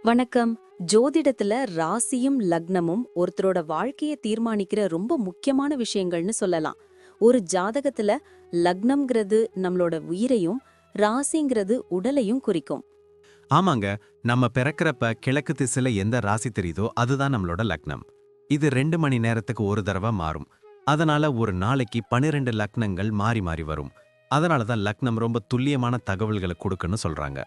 வணக்கம். ஜோதிடத்துல ராசியும் லக்னமும் ஒருத்தரோட வாழ்க்கைய தீர்மானிக்கிற ரொம்ப முக்கியமான விஷயங்கள்னு சொல்லலாம். ஒரு ஜாதகத்துல லக்னம்ங்கிறது நம்மளோட உயிரையும், ராசிங்கிறது உடலையும் குறிக்கும். ஆமாங்க. நம்ம பிறக்கறப்ப கிழக்கு திசையில எந்த ராசி தெரியுதோ அதுதான் நம்மளோட லக்னம். இது 2 மணி நேரத்துக்கு ஒரு தடவை மாறும். அதனால ஒரு நாளைக்கு 12 லக்னங்கள் மாறி மாறி வரும். அதனால தான் லக்னம் ரொம்ப துல்லியமான தகவல்களை கொடுக்குன்னு சொல்றாங்க.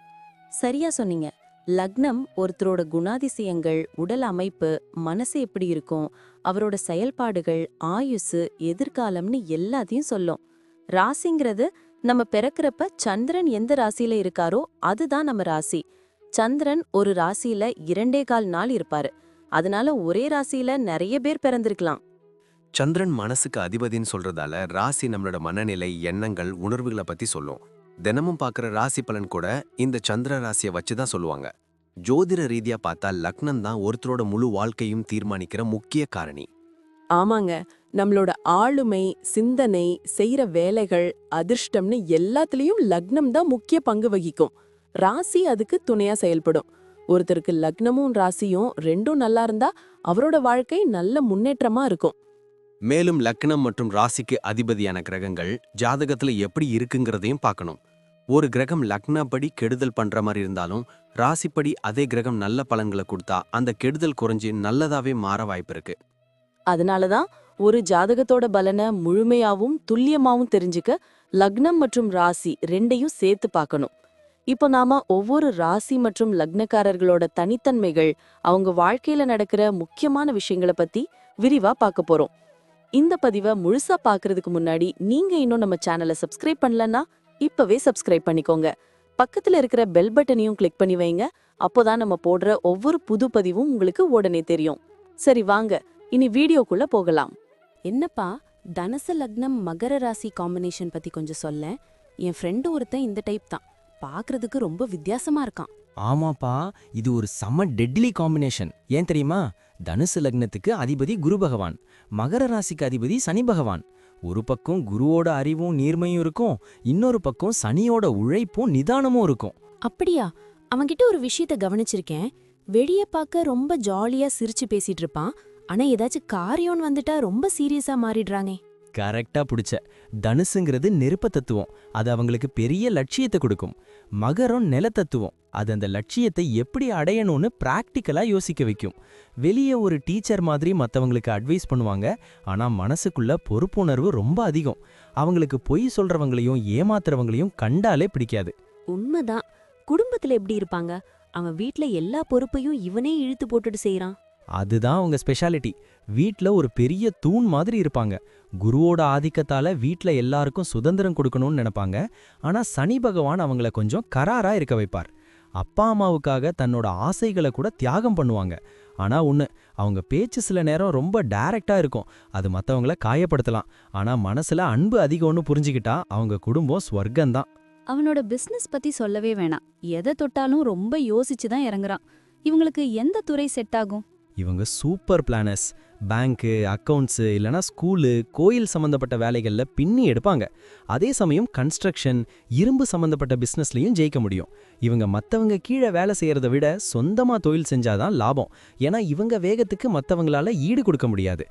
சரியா சொன்னீங்க. லக்னம் ஒருத்தரோட குணாதிசயங்கள், உடல் அமைப்பு, மனசு எப்படி இருக்கும், அவரோட செயல்பாடுகள், ஆயுசு, எதிர்காலம்னு எல்லாத்தையும் சொல்லும். ராசிங்கிறது நம்ம பிறக்கறப்ப சந்திரன் எந்த ராசியில இருக்காரோ அதுதான் நம்ம ராசி. சந்திரன் ஒரு ராசியில 2.25 நாள் இருப்பாரு. அதனால ஒரே ராசியில நிறைய பேர் பிறந்திருக்கலாம். சந்திரன் மனசுக்கு அதிபதின்னு சொல்றதால ராசி நம்மளோட மனநிலை, எண்ணங்கள், உணர்வுகளை பத்தி சொல்லும். தினமும் பார்க்குற ராசி பலன் கூட இந்த சந்திர ராசியை வச்சு தான் சொல்லுவாங்க. ஜோதிட ரீதியா பார்த்தா லக்னம் தான் ஒருத்தரோட முழு வாழ்க்கையும் தீர்மானிக்கிற முக்கிய காரணி. ஆமாங்க. நம்மளோட ஆளுமை, சிந்தனை, செய்யற வேலைகள், அதிர்ஷ்டம்னு எல்லாத்துலயும் லக்னம் தான் முக்கிய பங்கு வகிக்கும். ராசி அதுக்கு துணையா செயல்படும். ஒருத்தருக்கு லக்னமும் ராசியும் ரெண்டும் நல்லா இருந்தா அவரோட வாழ்க்கை நல்ல முன்னேற்றமா இருக்கும். மேலும் லக்னம் மற்றும் ராசிக்கு அதிபதியான கிரகங்கள் ஜாதகத்துல எப்படி இருக்குங்கிறதையும் பார்க்கணும். ஒரு கிரகம் லக்னப்படி கெடுதல் பண்ற மாதிரி இருந்தாலும் ராசிப்படி அதே கிரகம் நல்ல பலன்களை கொடுத்தா அந்த கெடுதல் குறைஞ்சு நல்லதாவே மாற வாய்ப்பு இருக்கு. அதனாலதான் ஒரு ஜாதகத்தோட பலனை முழுமையாவும் துல்லியமாவும் தெரிஞ்சுக்க லக்னம் மற்றும் ராசி ரெண்டையும் சேர்த்து பார்க்கணும். இப்போ நாம ஒவ்வொரு ராசி மற்றும் லக்னக்காரர்களோட தனித்தன்மைகள், அவங்க வாழ்க்கையில நடக்கிற முக்கியமான விஷயங்களை பத்தி விரிவா பார்க்க போறோம். இந்த பதிவை முழுசா பார்க்கறதுக்கு முன்னாடி நீங்க இன்னும் நம்ம சேனலை சப்ஸ்கிரைப் பண்ணலன்னா இப்பவே சப்ஸ்கிரைப் பண்ணிக்கோங்க. பக்கத்துல இருக்கிற பெல் பட்டனையும் கிளிக் பண்ணி வைங்க. அப்போதான் நம்ம போடுற ஒவ்வொரு புது பதிவும் உங்களுக்கு உடனே தெரியும். சரி வாங்க, இனி வீடியோக்குள்ள போகலாம். என்னப்பா, தனுசு லக்னம் மகர ராசி காம்பினேஷன் பத்தி கொஞ்சம் சொல்ல. என் ஃப்ரெண்டு ஒருத்தன் இந்த டைப் தான். பார்க்கறதுக்கு ரொம்ப வித்தியாசமா இருக்கான். ஆமாப்பா, இது ஒரு செம டெட்லி காம்பினேஷன். ஏன் தெரியுமா? தனுசு லக்னத்துக்கு அதிபதி குரு பகவான், மகர ராசிக்கு அதிபதி சனி பகவான். ஒரு பக்கம் குருவோட அறிவும் நீர்மையும் இருக்கும், இன்னொரு பக்கம் சனியோட உழைப்பும் நிதானமும் இருக்கும். அப்படியா? அவன்கிட்ட ஒரு விஷயத்த கவனிச்சிருக்கேன். வெளிய பார்க்க ரொம்ப ஜாலியா சிரிச்சு பேசிட்டு இருப்பான். ஆனா ஏதாச்சும் காரியம் வந்துட்டா ரொம்ப சீரியஸா மாறிடுறானே. கரெக்டா புடிச்ச. தனுசுங்கிறது நெருப்ப தத்துவம், அது அவங்களுக்கு பெரிய லட்சியத்தை கொடுக்கும். மகரம் நிலத்தத்துவம், அது அந்த லட்சியத்தை எப்படி அடையணும்னு பிராக்டிக்கலா யோசிக்க வைக்கும். வெளியே ஒரு டீச்சர் மாதிரி மற்றவங்களுக்கு அட்வைஸ் பண்ணுவாங்க, ஆனா மனசுக்குள்ள பொறுப்புணர்வு ரொம்ப அதிகம். அவங்களுக்கு பொய் சொல்றவங்களையும் ஏமாத்துறவங்களையும் கண்டாலே பிடிக்காது. உண்மைதான். குடும்பத்துல எப்படி இருப்பாங்க? அவன் வீட்ல எல்லா பொறுப்பையும் இவனே இழுத்து போட்டுட்டு செய்யறான். அதுதான் அவங்க ஸ்பெஷாலிட்டி. வீட்ல ஒரு பெரிய தூண் மாதிரி இருப்பாங்க. குருவோட ஆதிக்கத்தால வீட்ல எல்லாருக்கும் சுதந்திரம் கொடுக்கணும்னு நினைப்பாங்க. ஆனா சனி பகவான் அவங்கள கொஞ்சம் கராரா இருக்க வைப்பார். அப்பா அம்மாவுக்காக தன்னோட ஆசைகளை கூட தியாகம் பண்ணுவாங்க. ஆனா ஒண்ணு, அவங்க பேச்சு சில நேரம் ரொம்ப டைரக்டா இருக்கும். அது மத்தவங்கள காயப்படுத்தலாம். ஆனா மனசுல அன்பு அதிகம்னு புரிஞ்சுக்கிட்டா அவங்க குடும்பம் ஸ்வர்க்கம்தான். அவனோட பிசினஸ் பத்தி சொல்லவே வேணாம். எதை தொட்டாலும் ரொம்ப யோசிச்சு தான் இறங்குறான். இவங்களுக்கு எந்த துறை செட் ஆகும்? இவங்க சூப்பர் பிளானர்ஸ். பேங்க்கு, அக்கவுண்ட்ஸு, இல்லனா ஸ்கூலு, கோயில் சம்பந்தப்பட்ட வேலைகள்ல பின்னி எடுப்பாங்க. அதே சமயம் கன்ஸ்ட்ரக்ஷன், இரும்பு சம்பந்தப்பட்ட பிசினஸ்லயும் ஜெயிக்க முடியும். இவங்க மத்தவங்க கீழே வேலை செய்யறத விட சொந்தமா தொழில் செஞ்சாதான் லாபம். ஏன்னா இவங்க வேகத்துக்கு மத்தவங்களால ஈடு கொடுக்க முடியாது.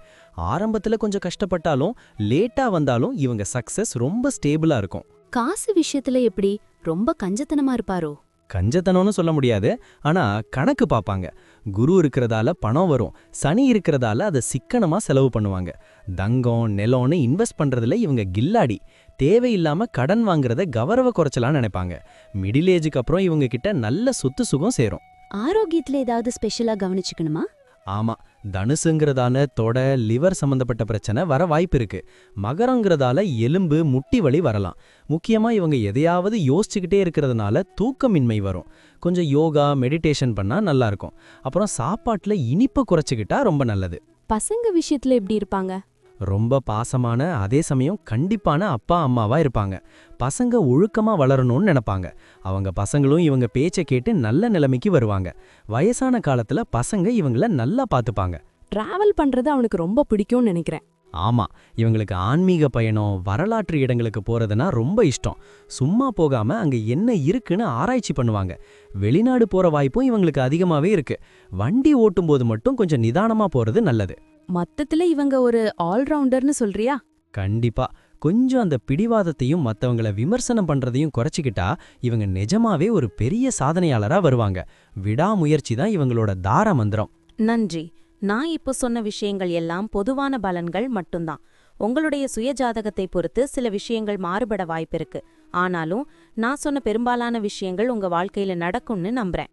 ஆரம்பத்துல கொஞ்சம் கஷ்டப்பட்டாலும் லேட்டா வந்தாலும் இவங்க சக்சஸ் ரொம்ப ஸ்டேபிளா இருக்கும். காசு விஷயத்துல எப்படி? ரொம்ப கஞ்சத்தனமா இருப்பாரோ? கஞ்சத்தனம்னு சொல்ல முடியாது, ஆனா கணக்கு பார்ப்பாங்க. குரு இருக்கிறதால பணம் வரும், சனி இருக்கிறதால அதை சிக்கனமா செலவு பண்ணுவாங்க. தங்கம், நிலம்னு இன்வெஸ்ட் பண்றதுல இவங்க கில்லாடி. தேவையில்லாம கடன் வாங்குறத கௌரவ குறைச்சலான்னு நினைப்பாங்க. மிடில் ஏஜுக்கு அப்புறம் இவங்க கிட்ட நல்ல சொத்து சுகம் சேரும். ஆரோக்கியத்துல ஏதாவது ஸ்பெஷலா கவனிச்சுக்கணுமா? ஆமா, தனுசுங்கிறதால தொட, லிவர் சம்பந்தப்பட்ட பிரச்சனை வர வாய்ப்பு இருக்கு. மகரங்கிறதால எலும்பு, முட்டி வலி வரலாம். முக்கியமா இவங்க எதையாவது யோசிச்சுக்கிட்டே இருக்கிறதுனால தூக்கமின்மை வரும். கொஞ்சம் யோகா, மெடிடேஷன் பண்ணா நல்லா இருக்கும். அப்புறம் சாப்பாட்டுல இனிப்பை குறைச்சிக்கிட்டா ரொம்ப நல்லது. பசங்க விஷயத்துல எப்படி இருப்பாங்க? ரொம்ப பாசமான, அதே சமயம் கண்டிப்பான அப்பா அம்மாவா இருப்பாங்க. பசங்க ஒழுக்கமா வளரணும்னு நினைப்பாங்க. அவங்க பசங்களும் இவங்க பேச்சை கேட்டு நல்ல நிலைமைக்கு வருவாங்க. வயசான காலத்துல பசங்க இவங்கள நல்லா பார்த்துப்பாங்க. டிராவல் பண்றது அவனுக்கு ரொம்ப பிடிக்கும்னு நினைக்கிறேன். ஆமா, இவங்களுக்கு ஆன்மீக பயணம், வரலாற்று இடங்களுக்கு போறதுனா ரொம்ப இஷ்டம். சும்மா போகாம அங்க என்ன இருக்குன்னு ஆராய்ச்சி பண்ணுவாங்க. வெளிநாடு போற வாய்ப்பும் இவங்களுக்கு அதிகமாவே இருக்கு. வண்டி ஓட்டும்போது மட்டும் கொஞ்சம் நிதானமா போறது நல்லது. மொத்தத்துல இவங்க ஒரு ஆல்ரவுண்டர்னு சொல்றியா? கண்டிப்பா. கொஞ்சம் அந்த பிடிவாதத்தையும் மத்தவங்கள விமர்சனம் பண்றதையும் குறைச்சிக்கிட்டா இவங்க நிஜமாவே ஒரு பெரிய சாதனையாளரா வருவாங்க. விடாமுயற்சி தான் இவங்களோட தார மந்திரம். நன்றி. நான் இப்போ சொன்ன விஷயங்கள் எல்லாம் பொதுவான பலன்கள் மட்டும்தான். உங்களுடைய சுயஜாதகத்தை பொறுத்து சில விஷயங்கள் மாறுபட வாய்ப்பிருக்கு. ஆனாலும் நான் சொன்ன பெரும்பாலான விஷயங்கள் உங்க வாழ்க்கையில நடக்கும்னு நம்புறேன்.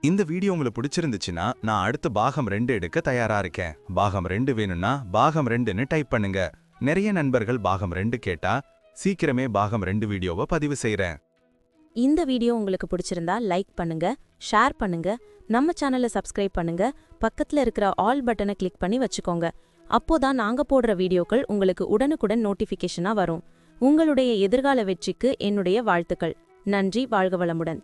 இந்த வீடியோ உங்களுக்கு பிடிச்சிருந்துச்சுன்னா நான் அடுத்து பாகம் 2 எடுக்க தயாரா இருக்கேன். பாகம் 2 வேணும்னா பாகம் 2ன்னு டைப் பண்ணுங்க. நிறைய நண்பர்கள் பாகம் 2 கேட்டா சீக்கிரமே பாகம் 2 வீடியோவை பதிவு செய்றேன். இந்த வீடியோ உங்களுக்கு பிடிச்சிருந்தா லைக் பண்ணுங்க, ஷேர் பண்ணுங்க, நம்ம சேனலை சப்ஸ்கிரைப் பண்ணுங்க, பக்கத்துல இருக்கிற ஆல் பட்டனை கிளிக் பண்ணி வச்சுக்கோங்க. அப்போதான் நாங்க போடுற வீடியோக்கள் உங்களுக்கு உடனுக்குடன் நோட்டிஃபிகேஷனா வரும். உங்களுடைய எதிர்கால வெற்றிக்கு என்னுடைய வாழ்த்துக்கள். நன்றி. வாழ்க வளமுடன்.